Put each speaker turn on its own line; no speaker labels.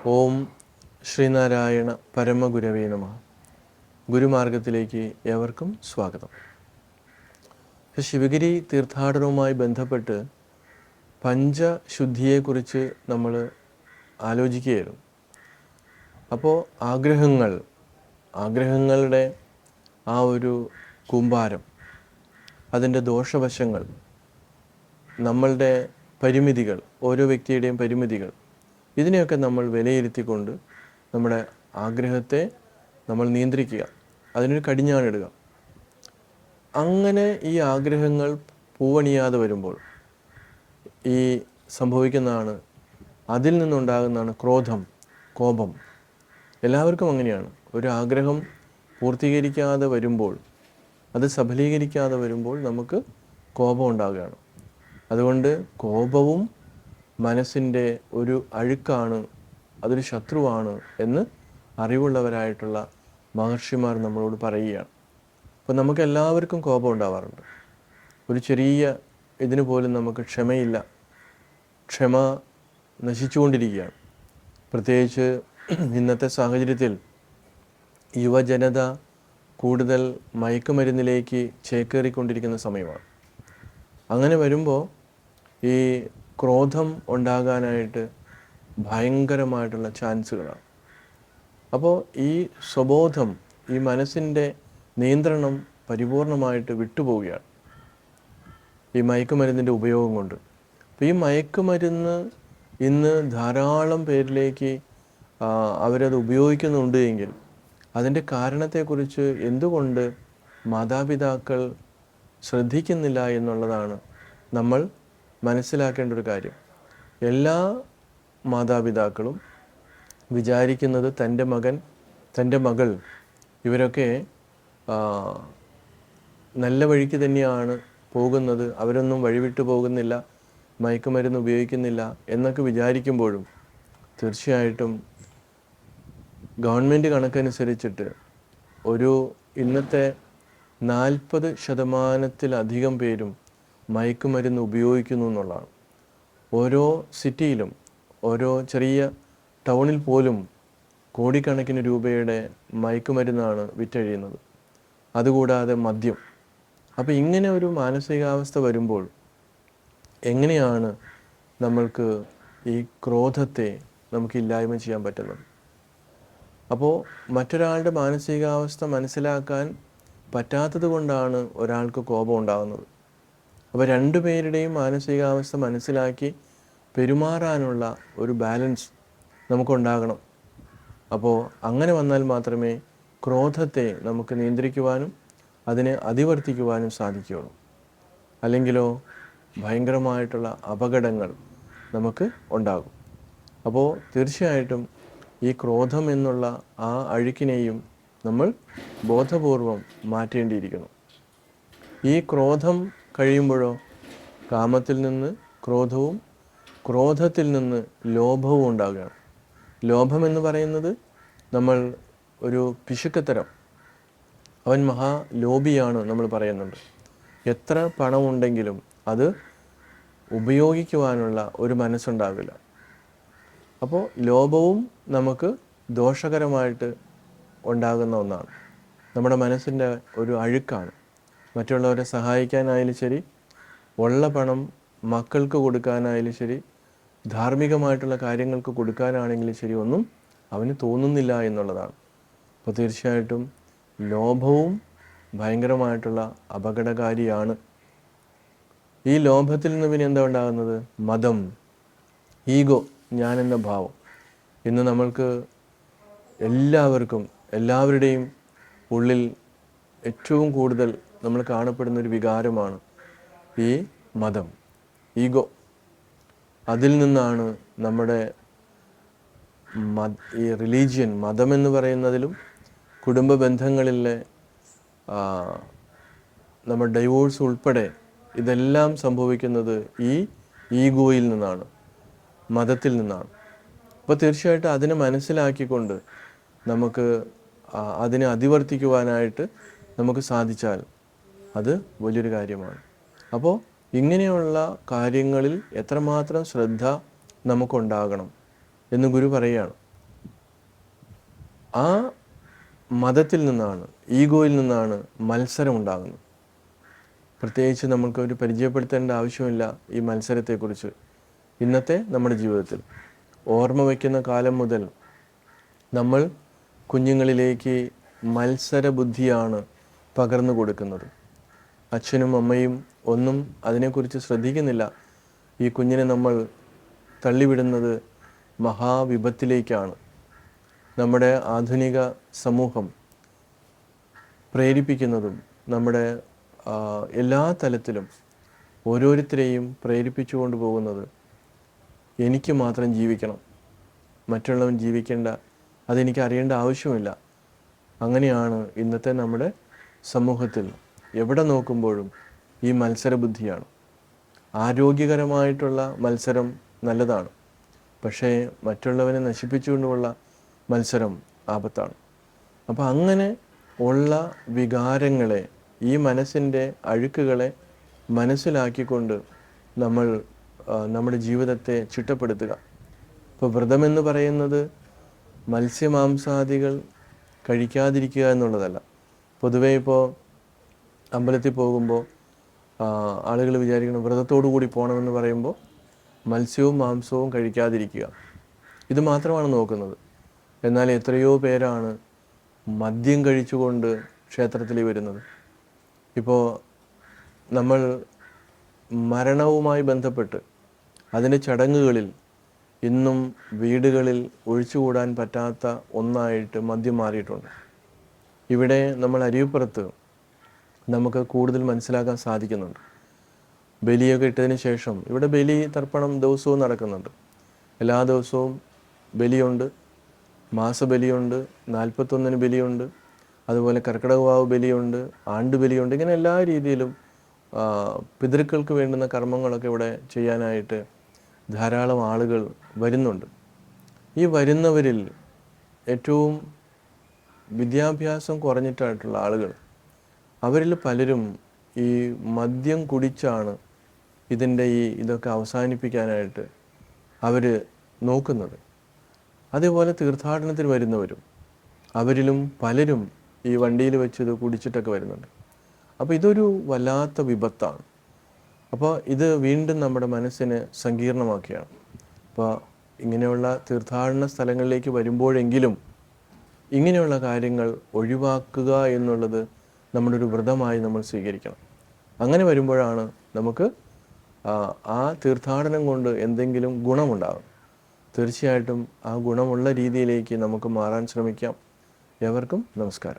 ഓം ശ്രീനാരായണ പരമഗുരവേ നമഃ. ഗുരുമാർഗത്തിലേക്ക് ഏവർക്കും സ്വാഗതം. ശിവഗിരി തീർത്ഥാടനവുമായി ബന്ധപ്പെട്ട് പഞ്ചശുദ്ധിയെക്കുറിച്ച് നമ്മൾ ആലോചിക്കുകയായിരുന്നു. അപ്പോൾ ആഗ്രഹങ്ങളുടെ ആ ഒരു കൂമ്പാരം, അതിൻ്റെ ദോഷവശങ്ങൾ, നമ്മളുടെ പരിമിതികൾ, ഓരോ വ്യക്തിയുടെയും പരിമിതികൾ, ഇതിനെയൊക്കെ നമ്മൾ വിലയിരുത്തിക്കൊണ്ട് നമ്മുടെ ആഗ്രഹത്തെ നമ്മൾ നിയന്ത്രിക്കുക, അതിനൊരു കടിഞ്ഞാണിടുക. അങ്ങനെ ഈ ആഗ്രഹങ്ങൾ പൂവണിയാതെ വരുമ്പോൾ ഈ സംഭവിക്കുന്നതാണ്, അതിൽ നിന്നുണ്ടാകുന്നതാണ് ക്രോധം, കോപം. എല്ലാവർക്കും അങ്ങനെയാണ്. ഒരു ആഗ്രഹം പൂർത്തീകരിക്കാതെ വരുമ്പോൾ, അത് സഫലീകരിക്കാതെ വരുമ്പോൾ നമുക്ക് കോപം ഉണ്ടാകുകയാണ്. അതുകൊണ്ട് കോപവും മനസ്സിൻ്റെ ഒരു അഴുക്കാണ്, അതൊരു ശത്രുവാണ് എന്ന് അറിവുള്ളവരായിട്ടുള്ള മഹർഷിമാർ നമ്മളോട് പറയുകയാണ്. അപ്പോൾ നമുക്ക് എല്ലാവർക്കും കോപം ഉണ്ടാവാറുണ്ട്. ഒരു ചെറിയ ഇതിന് പോലും നമുക്ക് ക്ഷമയില്ല. ക്ഷമ നശിച്ചുകൊണ്ടിരിക്കുകയാണ്. പ്രത്യേകിച്ച് ഇന്നത്തെ സാഹചര്യത്തിൽ യുവജനത കൂടുതൽ മയക്കുമരുന്നിലേക്ക് ചേക്കേറിക്കൊണ്ടിരിക്കുന്ന സമയമാണ്. അങ്ങനെ വരുമ്പോൾ ഈ ക്രോധം ഉണ്ടാകാനായിട്ട് ഭയങ്കരമായിട്ടുള്ള ചാൻസുകളാണ്. അപ്പോൾ ഈ സ്വബോധം, ഈ മനസ്സിൻ്റെ നിയന്ത്രണം പരിപൂർണമായിട്ട് വിട്ടുപോവുകയാണ് ഈ മയക്കുമരുന്നിൻ്റെ ഉപയോഗം കൊണ്ട്. അപ്പോൾ ഈ മയക്കുമരുന്ന് ഇന്ന് ധാരാളം പേരിലേക്ക് അവരത് ഉപയോഗിക്കുന്നുണ്ട് എങ്കിൽ അതിൻ്റെ കാരണത്തെക്കുറിച്ച് എന്തുകൊണ്ട് മാതാപിതാക്കൾ ശ്രദ്ധിക്കുന്നില്ല എന്നുള്ളതാണ് നമ്മൾ മനസ്സിലാക്കേണ്ട ഒരു കാര്യം. എല്ലാ മാതാപിതാക്കളും വിചാരിക്കുന്നത് തൻ്റെ മകൻ, തൻ്റെ മകൾ ഇവരൊക്കെ നല്ല വഴിക്ക് തന്നെയാണ് പോകുന്നത്, അവരൊന്നും വഴിവിട്ടു പോകുന്നില്ല, മയക്കുമരുന്ന് ഉപയോഗിക്കുന്നില്ല എന്നൊക്കെ വിചാരിക്കുമ്പോഴും തീർച്ചയായിട്ടും ഗവൺമെൻറ് കണക്കനുസരിച്ചിട്ട് ഒരു ഇന്നത്തെ 40% പേരും മയക്കുമരുന്ന് ഉപയോഗിക്കുന്നു എന്നുള്ളതാണ്. ഓരോ സിറ്റിയിലും, ഓരോ ചെറിയ ടൗണിൽ പോലും കോടിക്കണക്കിന് രൂപയുടെ മയക്കുമരുന്നാണ് വിറ്റഴിയുന്നത്. അതുകൂടാതെ മദ്യം. അപ്പോൾ ഇങ്ങനെ ഒരു മാനസികാവസ്ഥ വരുമ്പോൾ എങ്ങനെയാണ് നമ്മൾക്ക് ഈ ക്രോധത്തെ നമുക്ക് ഇല്ലായ്മ ചെയ്യാൻ പറ്റുന്നത്? അപ്പോൾ മറ്റൊരാളുടെ മാനസികാവസ്ഥ മനസ്സിലാക്കാൻ പറ്റാത്തത് കൊണ്ടാണ് ഒരാൾക്ക് കോപം ഉണ്ടാകുന്നത്. അപ്പോൾ രണ്ടുപേരുടെയും മാനസികാവസ്ഥ മനസ്സിലാക്കി പെരുമാറാനുള്ള ഒരു ബാലൻസ് നമുക്കുണ്ടാകണം. അപ്പോൾ അങ്ങനെ വന്നാൽ മാത്രമേ ക്രോധത്തെ നമുക്ക് നിയന്ത്രിക്കുവാനും അതിനെ അതിവർത്തിക്കുവാനും സാധിക്കുകയുള്ളൂ. അല്ലെങ്കിലോ ഭയങ്കരമായിട്ടുള്ള അപകടങ്ങൾ നമുക്ക് ഉണ്ടാകും. അപ്പോൾ തീർച്ചയായിട്ടും ഈ ക്രോധം എന്നുള്ള ആ അഴുക്കിനെയും നമ്മൾ ബോധപൂർവം മാറ്റേണ്ടിയിരിക്കുന്നു. ഈ ക്രോധം കഴിയുമ്പോഴോ കാമത്തിൽ നിന്ന് ക്രോധവും, ക്രോധത്തിൽ നിന്ന് ലോഭവും ഉണ്ടാകുകയാണ്. ലോഭമെന്ന് പറയുന്നത് നമ്മൾ ഒരു പിശുക്കത്തരം, അവൻ മഹാലോഭിയാണ് നമ്മൾ പറയുന്നുണ്ട്. എത്ര പണമുണ്ടെങ്കിലും അത് ഉപയോഗിക്കുവാനുള്ള ഒരു മനസ്സുണ്ടാവില്ല. അപ്പോൾ ലോഭവും നമുക്ക് ദോഷകരമായിട്ട് ഉണ്ടാകുന്ന ഒന്നാണ്. നമ്മുടെ മനസ്സിൻ്റെ ഒരു അഴുക്കാണ്. മറ്റുള്ളവരെ സഹായിക്കാനായാലും ശരി, ഉള്ള പണം മക്കൾക്ക് കൊടുക്കാനായാലും ശരി, ധാർമ്മികമായിട്ടുള്ള കാര്യങ്ങൾക്ക് കൊടുക്കാനാണെങ്കിലും ശരി, ഒന്നും അവന് തോന്നുന്നില്ല എന്നുള്ളതാണ്. അപ്പോൾ തീർച്ചയായിട്ടും ലോഭവും ഭയങ്കരമായിട്ടുള്ള അപകടകാരിയാണ്. ഈ ലോഭത്തിൽ നിന്ന് പിന്നെ എന്താ ഉണ്ടാകുന്നത്? മതം, ഈഗോ, ഞാനെന്ന ഭാവം. ഇന്ന് നമ്മൾക്ക് എല്ലാവരുടെയും ഉള്ളിൽ ഏറ്റവും കൂടുതൽ നമ്മൾ കാണപ്പെടുന്ന ഒരു വികാരമാണ് ഈ മതം, ഈഗോ. അതിൽ നിന്നാണ് നമ്മുടെ ഈ റിലീജിയൻ, മതമെന്ന് പറയുന്നതിലും കുടുംബ ബന്ധങ്ങളിലെ നമ്മുടെ ഡൈവോഴ്സ് ഉൾപ്പെടെ ഇതെല്ലാം സംഭവിക്കുന്നത് ഈ ഈഗോയിൽ നിന്നാണ്, മതത്തിൽ നിന്നാണ്. അപ്പോൾ തീർച്ചയായിട്ടും അതിനെ മനസ്സിലാക്കിക്കൊണ്ട് നമുക്ക് അതിനെ അതിവർത്തിക്കുവാനായിട്ട് നമുക്ക് സാധിച്ചാൽ അത് വലിയൊരു കാര്യമാണ്. അപ്പോൾ ഇങ്ങനെയുള്ള കാര്യങ്ങളിൽ എത്രമാത്രം ശ്രദ്ധ നമുക്കുണ്ടാകണം എന്ന് ഗുരു പറയുകയാണ്. ആ മതത്തിൽ നിന്നാണ്, ഈഗോയിൽ നിന്നാണ് മത്സരം ഉണ്ടാകുന്നത്. പ്രത്യേകിച്ച് നമുക്കൊരു പരിചയപ്പെടുത്തേണ്ട ആവശ്യമില്ല ഈ മത്സരത്തെക്കുറിച്ച്. ഇന്നത്തെ നമ്മുടെ ജീവിതത്തിൽ ഓർമ്മ വയ്ക്കുന്ന കാലം മുതൽ നമ്മൾ കുഞ്ഞുങ്ങളിലേക്ക് മത്സര ബുദ്ധിയാണ് പകർന്നു കൊടുക്കുന്നത്. അച്ഛനും അമ്മയും ഒന്നും അതിനെക്കുറിച്ച് ശ്രദ്ധിക്കുന്നില്ല. ഈ കുഞ്ഞിനെ നമ്മൾ തള്ളിവിടുന്നത് മഹാവിപത്തിലേക്കാണ്. നമ്മുടെ ആധുനിക സമൂഹം പ്രേരിപ്പിക്കുന്നതും നമ്മുടെ എല്ലാ തലത്തിലും ഓരോരുത്തരെയും പ്രേരിപ്പിച്ചു കൊണ്ടുപോകുന്നത് എനിക്ക് മാത്രം ജീവിക്കണം, മറ്റുള്ളവൻ ജീവിക്കേണ്ട, അതെനിക്ക് അറിയേണ്ട ആവശ്യമില്ല. അങ്ങനെയാണ് ഇന്നത്തെ നമ്മുടെ സമൂഹത്തിൽ എവിടെ നോക്കുമ്പോഴും ഈ മത്സരബുദ്ധിയാണ്. ആരോഗ്യകരമായിട്ടുള്ള മത്സരം നല്ലതാണ്, പക്ഷേ മറ്റുള്ളവനെ നശിപ്പിച്ചുകൊണ്ടുള്ള മത്സരം ആപത്താണ്. അപ്പോൾ അങ്ങനെ ഉള്ള വികാരങ്ങളെ, ഈ മനസ്സിൻ്റെ അഴുക്കുകളെ മനസ്സിലാക്കിക്കൊണ്ട് നമ്മൾ നമ്മുടെ ജീവിതത്തെ ചിട്ടപ്പെടുത്തുക. ഇപ്പോൾ വ്രതമെന്ന് പറയുന്നത് മത്സ്യമാംസാദികൾ കഴിക്കാതിരിക്കുക എന്നുള്ളതല്ല. പൊതുവേ ഇപ്പോൾ അമ്പലത്തിൽ പോകുമ്പോൾ ആളുകൾ വിചാരിക്കണം വ്രതത്തോടു കൂടി പോകണമെന്ന് പറയുമ്പോൾ മത്സ്യവും മാംസവും കഴിക്കാതിരിക്കുക, ഇത് മാത്രമാണ് നോക്കുന്നത്. എന്നാൽ എത്രയോ പേരാണ് മദ്യം കഴിച്ചുകൊണ്ട് ക്ഷേത്രത്തിൽ വരുന്നത്. ഇപ്പോൾ നമ്മൾ മരണവുമായി ബന്ധപ്പെട്ട് അതിൻ്റെ ചടങ്ങുകളിൽ ഇന്നും വീടുകളിൽ ഒഴിച്ചുകൂടാൻ പറ്റാത്ത ഒന്നായിട്ട് മദ്യം മാറിയിട്ടുണ്ട്. ഇവിടെ നമ്മൾ അരുവിപ്പുറത്ത് നമുക്ക് കൂടുതൽ മനസ്സിലാക്കാൻ സാധിക്കുന്നുണ്ട്. ബലിയൊക്കെ ഇട്ടതിന് ശേഷം ഇവിടെ ബലി തർപ്പണം ദിവസവും നടക്കുന്നുണ്ട്. എല്ലാ ദിവസവും ബലിയുണ്ട്, മാസബലിയുണ്ട്, 41 ബലിയുണ്ട്, അതുപോലെ കർക്കിടകവാവ് ബലിയുണ്ട്, ആണ്ടുബലിയുണ്ട്. ഇങ്ങനെ എല്ലാ രീതിയിലും പിതൃക്കൾക്ക് വേണ്ടുന്ന കർമ്മങ്ങളൊക്കെ ഇവിടെ ചെയ്യാനായിട്ട് ധാരാളം ആളുകൾ വരുന്നുണ്ട്. ഈ വരുന്നവരിൽ ഏറ്റവും വിദ്യാഭ്യാസം കുറഞ്ഞിട്ടായിട്ടുള്ള ആളുകൾ, അവരിൽ പലരും ഈ മദ്യം കുടിച്ചാണ് ഇതൊക്കെ അവസാനിപ്പിക്കാനായിട്ട് അവർ നോക്കുന്നത്. അതേപോലെ തീർത്ഥാടനത്തിന് വരുന്നവരും, അവരിലും പലരും ഈ വണ്ടിയിൽ വെച്ച് ഇത് കുടിച്ചിട്ടൊക്കെ വരുന്നുണ്ട്. അപ്പോൾ ഇതൊരു വല്ലാത്ത വിപത്താണ്. അപ്പോൾ ഇത് വീണ്ടും നമ്മുടെ മനസ്സിനെ സങ്കീർണമാക്കുകയാണ്. അപ്പോൾ ഇങ്ങനെയുള്ള തീർത്ഥാടന സ്ഥലങ്ങളിലേക്ക് വരുമ്പോഴെങ്കിലും ഇങ്ങനെയുള്ള കാര്യങ്ങൾ ഒഴിവാക്കുക എന്നുള്ളത് നമ്മുടെ ഒരു വ്രതമായി നമ്മൾ സ്വീകരിക്കണം. അങ്ങനെ വരുമ്പോഴാണ് നമുക്ക് ആ തീർത്ഥാടനം കൊണ്ട് എന്തെങ്കിലും ഗുണമുണ്ടാകും. തീർച്ചയായിട്ടും ആ ഗുണമുള്ള രീതിയിലേക്ക് നമുക്ക് മാറാൻ ശ്രമിക്കാം. ഏവർക്കും നമസ്കാരം.